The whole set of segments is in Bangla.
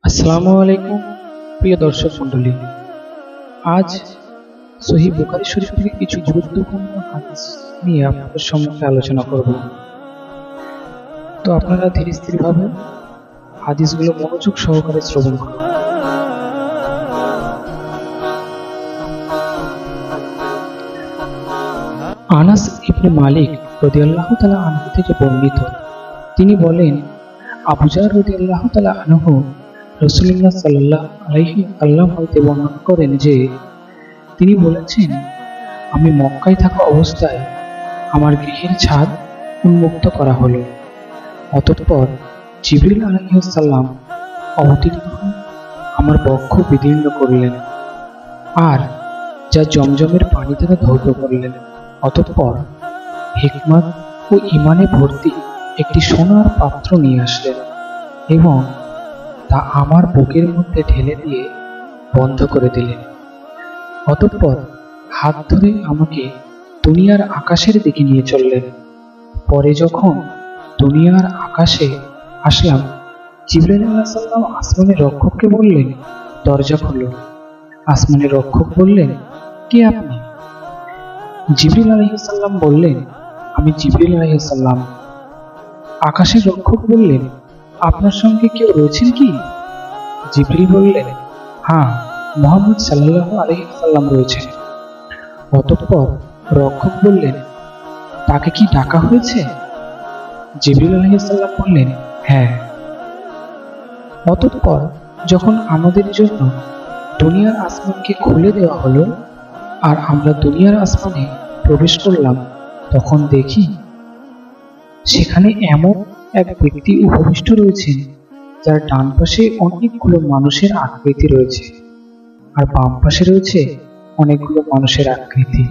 আসসালামু আলাইকুম প্রিয় দর্শক মণ্ডলী। আজ সহিহ বুখারী শরীফ থেকে কিছু গুরুত্বপূর্ণ হাদিস নিয়ে আপনাদের সম্মুখে আলোচনা করব। তো আপনারা ধীরে স্থিরভাবে হাদিসগুলো মনোযোগ সহকারে শ্রবণ করুন। আনাস ইবনে মালিক রাদিয়াল্লাহু তাআলা আনহু থেকে বর্ণিত, তিনি বলেন, আবু যার রাদিয়াল্লাহু তাআলা আনহু রাসূলুল্লাহ সাল্লাল্লাহু আলাইহি ওয়াসাল্লাম হতে বর্ণনা করেন যে তিনি বলেছেন, আমি মক্কায় থাকা অবস্থায় আমার গৃহের ছাদ উন্মুক্ত করা হলো। অতঃপর জিবরিল আলাইহিস সালাম অবতীর্ণ হয়ে আমার বক্ষ বিদীর্ণ করলেন আর যা জমজমের পানি দ্বারা ধৌত করলেন। অতঃপর হিকমত ও ঈমানে ভর্তি একটি সোনার পাত্র নিয়ে আসলেন এবং তা আমার বুকের মধ্যে ঢেলে দিয়ে বন্ধ করে দিলেন। অতঃপর হাত ধরে আমাকে দুনিয়ার আকাশের দিকে নিয়ে চললেন। পরে যখন দুনিয়ার আকাশে আসলাম, জিবরাইল আলাইহিস সালাম আসমানের রক্ষককে বললেন, দরজা খোলো। আসমানের রক্ষক বললেন, কে আপনি? জিবরিল আলাইহিস সালাম বললেন, আমি জিবরিল আলাইহিস সালাম। আকাশের রক্ষক বললেন, আপনার সঙ্গে কেউ রয়েছেন কি? জিবরিল বললেন, হ্যাঁ, মুহাম্মদ সাল্লাল্লাহু আলাইহি ওয়াসাল্লাম রয়েছেন। অতঃপর রক্ষক বললেন, তাকে কি ডাকা হয়েছে? জিবরিল আলাইহিস সালাম বললেন, হ্যাঁ। অতঃপর যখন আমাদের জন্য দুনিয়ার আসমানকে খুলে দেওয়া হলো আর আমরা দুনিয়ার আসমানে প্রবেশ করলাম, তখন দেখি সেখানে এমন এক ব্যক্তি উপবিষ্ট রয়েছেন যার ডান পাশে অনেকগুলো মানুষের আকৃতি রয়েছে আর বাম পাশে রয়েছে অনেকগুলো মানুষের আকৃতি।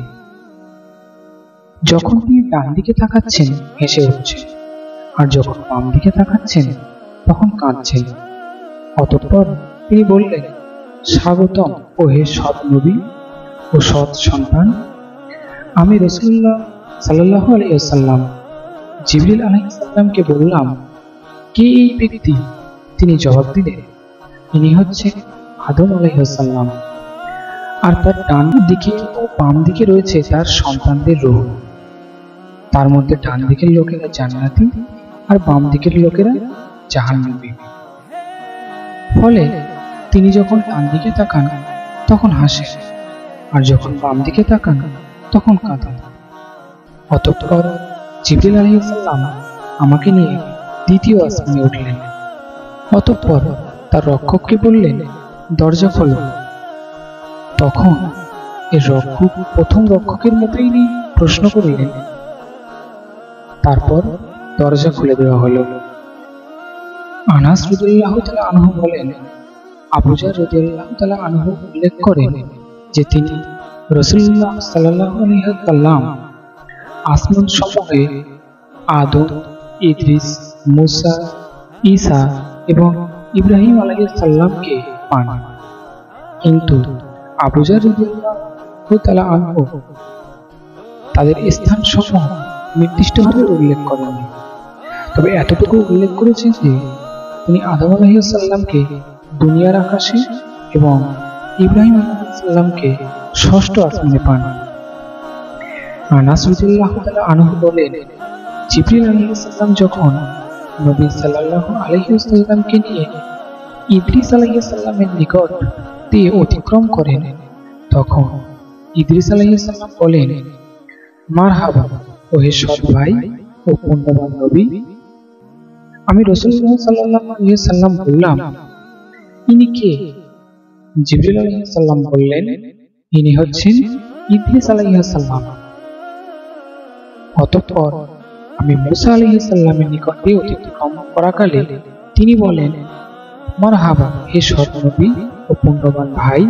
যখন তিনি ডান দিকে তাকাচ্ছেন হেসে উঠছেন আর যখন বাম দিকে তাকাচ্ছেন তখন কাঁদছেন। অতঃপর তিনি বললেন, স্বাগতম ও হে সৎ নবী ও সৎ সন্তান। আমি রাসূলুল্লাহ সাল্লাল্লাহু আলাইহি ওয়াসাল্লাম। জিবরিল আলাইহিস সালামকে বললাম, কে এই ব্যক্তি? তিনি জবাব দিলেন, ইনি হচ্ছে আদম আলাইহিস সালাম আর তার ডান দিকে ও বাম দিকে রয়েছে তার সন্তানদের রূহ। তার মধ্যে ডান দিকের লোকেরা জান্নাতি আর বাম দিকের লোকেরা জাহান্নামী। ফলে তিনি যখন ডান দিকে তাকান তখন হাসেন আর যখন বাম দিকে তাকান তখন কাঁদেন। অতঃপর জিবরিল আলাইহিস সালাম আমাকে নিয়ে দ্বিতীয় আসমানে উঠলেন। অতঃপর তার রক্ষককে বললেন, দরজা খোলো। তখন এর রক্ষক প্রথম রক্ষকের মতোই প্রশ্ন করলেন। তারপর দরজা খুলে দেওয়া হলো। আনাস রাদিয়াল্লাহু তাআলা আনহু বলেন, আবু যার রাদিয়াল্লাহু তাআলা আনহু উল্লেখ করেন যে তিনি রাসূলুল্লাহ সাল্লাল্লাহু আলাইহি ওয়াসাল্লাম আসমান সমূহে আদম, ইদ্রিস, মুসা, ঈসা এবং ইব্রাহিম আলাইহিস সালামকে পান। কিন্তু আবু যার রাদিয়াল্লাহু তাআলা আনহু তাদের স্থান সমূহ নির্দিষ্টভাবে উল্লেখ করেননি, তবে এতটুকু উল্লেখ করেছেন যে তিনি আদম আলাইহিস সালামকে দুনিয়ার আকাশে এবং ইব্রাহিম আলাইহিস সালামকে ষষ্ঠ আসমানে পান। আনাস রাদিয়াল্লাহু তাআলা আনহু বলেন, জিবরিল আলাইহিস সালাম যখন নবী সাল্লাল্লাহু আলাইহি ওয়াসাল্লামকে নিয়ে ইদ্রিস আলাইহিস সালামের নিকট দিয়ে অতিক্রম করেন, তখন ইদ্রিস আলাইহিস সালাম বলেন, মারহাবা ও হে সৎ ভাই ও পুণ্যবান নবী। আমি রাসূলুল্লাহ সাল্লাল্লাহু আলাইহি ওয়াসাল্লাম বললাম, ইনি কে? জিবরিল আলাইহিস সালাম বললেন, ইনি হচ্ছেন ইদ্রিস আলাইহিস সালাম। অতঃপর আমি মুসা আলাইহিস সালামের নিকট দিয়ে অতিক্রম করাকালে তিনি বলেন, মারহাবা হে সৎ নবী ও পুণ্যবান ভাই।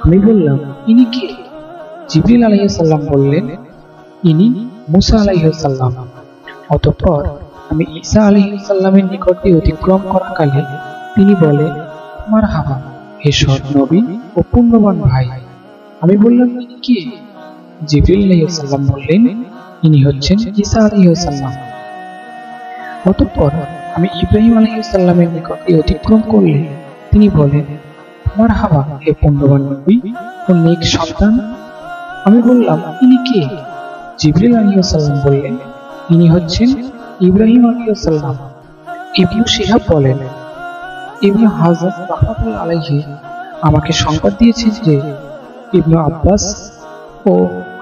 আমি বললাম, ইনি কে? জিবরিল আলাইহিস সালাম বললেন, ইনি মুসা আলাইহিস সালাম। অতঃপর আমি ঈসা আলাইহিস সালামের নিকট দিয়ে অতিক্রম করাকালে তিনি বলেন, মারহাবা হে সৎ নবী ও পুণ্যবান ভাই। আমি বললাম, ইনি কে? জিবরিল আলাইহিস সালাম বললেন, ইনি হচ্ছেন ঈসা আলাইহিস সালাম। অতঃপর আমি ইব্রাহিম আলাইহিস সালামের নিকট দিয়ে অতিক্রম করলে তিনি বলেন, মারহাবা হে পুণ্যবান নবী ও নেক সন্তান। আমি বললাম, ইনি কে? জিবরিল আলাইহিস সালাম বললেন, ইনি হচ্ছেন ইব্রাহিম আলাইহিস সালাম। ইবনু শিহাব বলেন, ইবনু হাজার রাহমাতুল্লাহ আলাইহি আমাকে সংবাদ দিয়েছেন যে ইবনু আব্বাস ও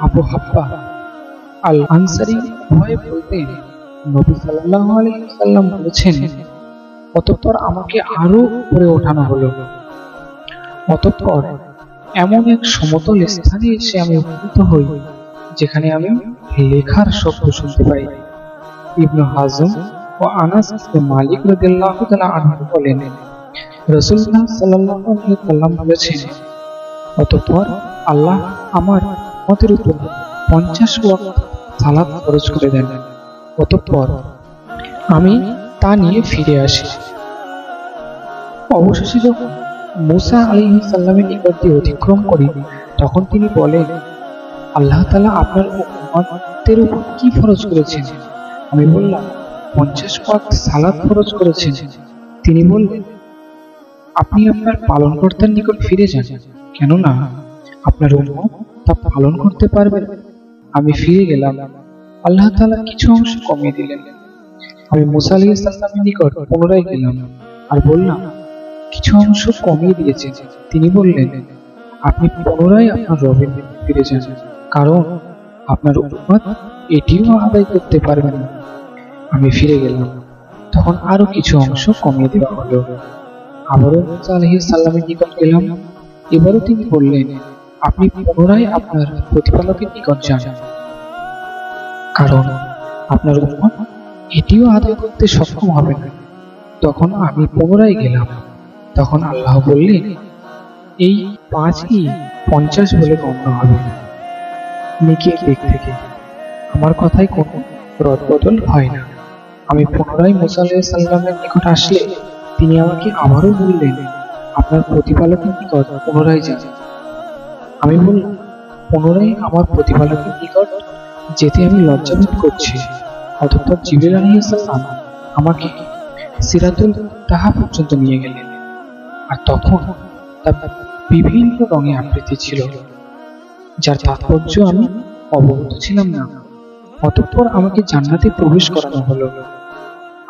আবু হাব্বা আল আনসারী উভয়ে বলতেন, নবী সাল্লাল্লাহু আলাইহি ওয়াসাল্লাম বলেছেন, অতঃপর আমাকে আরো উপরে ওঠানো হলো। অতঃপর এমন এক সমতল স্থানে এসে আমি উপনীত হই যেখানে আমি লেখার শব্দ শুনতে পাই। ইবনু হাজম ও আনাস ইবনে মালিক রাদিয়াল্লাহু তাআলা আনহু বলেন, রাসূলুল্লাহ সাল্লাল্লাহু আলাইহি ওয়াসাল্লাম বলেছেন, অতঃপর আল্লাহ আমার উম্মতের উপর 50 ওয়াক্ত সালাত ফরজ করে দেন। অতঃপর আমি তা নিয়ে ফিরে আসি। অবশেষে যখন মুসা আলাইহিস সালামের নিকট দিয়ে অতিক্রম করি, তখন তিনি বলেন, আল্লাহ তাআলা আপনার উম্মতের উপর কি ফরজ করেছেন? আমি বললাম, 50 ওয়াক্ত সালাত ফরজ করেছেন। তিনি বললেন, আপনি আপনার পালনকর্তার নিকট ফিরে যান, কেননা আপনার উম্মত তা পালন করতে পারবে না। আমি ফিরে গেলাম। আল্লাহ তাআলা কিছু অংশ কমিয়ে দিলেন। আমি মুসা আলাইহিস সালামের নিকট পুনরায় গেলাম আর বললাম, কিছু অংশ কমিয়ে দিয়েছেন। তিনি বললেন, আপনি পুনরায় আপনার রবের নিকট ফিরে যান, কারণ আপনার উম্মত এটিও আদায় করতে পারবে না। আমি ফিরে গেলাম, তখন আরো কিছু অংশ কমিয়ে দেওয়া হলো। আবারও মুসা আলাইহিস সালামের নিকট গেলাম। এবারও তিনি বললেন, আপনি পুনরায় আপনার প্রতিপালকের নিকট যান, কারণ আপনার উম্মত এটিও আদায় করতে সক্ষম হবে না। তখন আমি পুনরায় গেলাম। তখন আল্লাহ বললেন, এই 5ই 50 বলে গণ্য হবে নেকির দিক থেকে। আমার কথায় কোনো রদবদল হয় না। আমি পুনরায় মুসা আলাইহিস সালামের নিকট আসলে তিনি আমাকে আবারও বললেন, আপনার প্রতিপালকের নিকট পুনরায় যান। আমি বললাম, পুনরায় আমার প্রতিপালকের নিকট যেতে আমি লজ্জাবোধ করছি। অতঃপর জিবরিল আলাইহিস সালাম আমাকে সিরাতুল মুনতাহা পর্যন্ত নিয়ে গেলেন, আর তখন তা বিভিন্ন রঙে আবৃত ছিল, যার তাৎপর্য আমি অবগত ছিলাম না। অতঃপর আমাকে জান্নাতে প্রবেশ করানো হলো।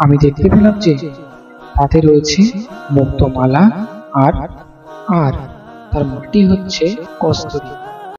আমি দেখতে পেলাম যে তাতে রয়েছে মুক্তমালা আর তার মাটি হচ্ছে কস্তুরী।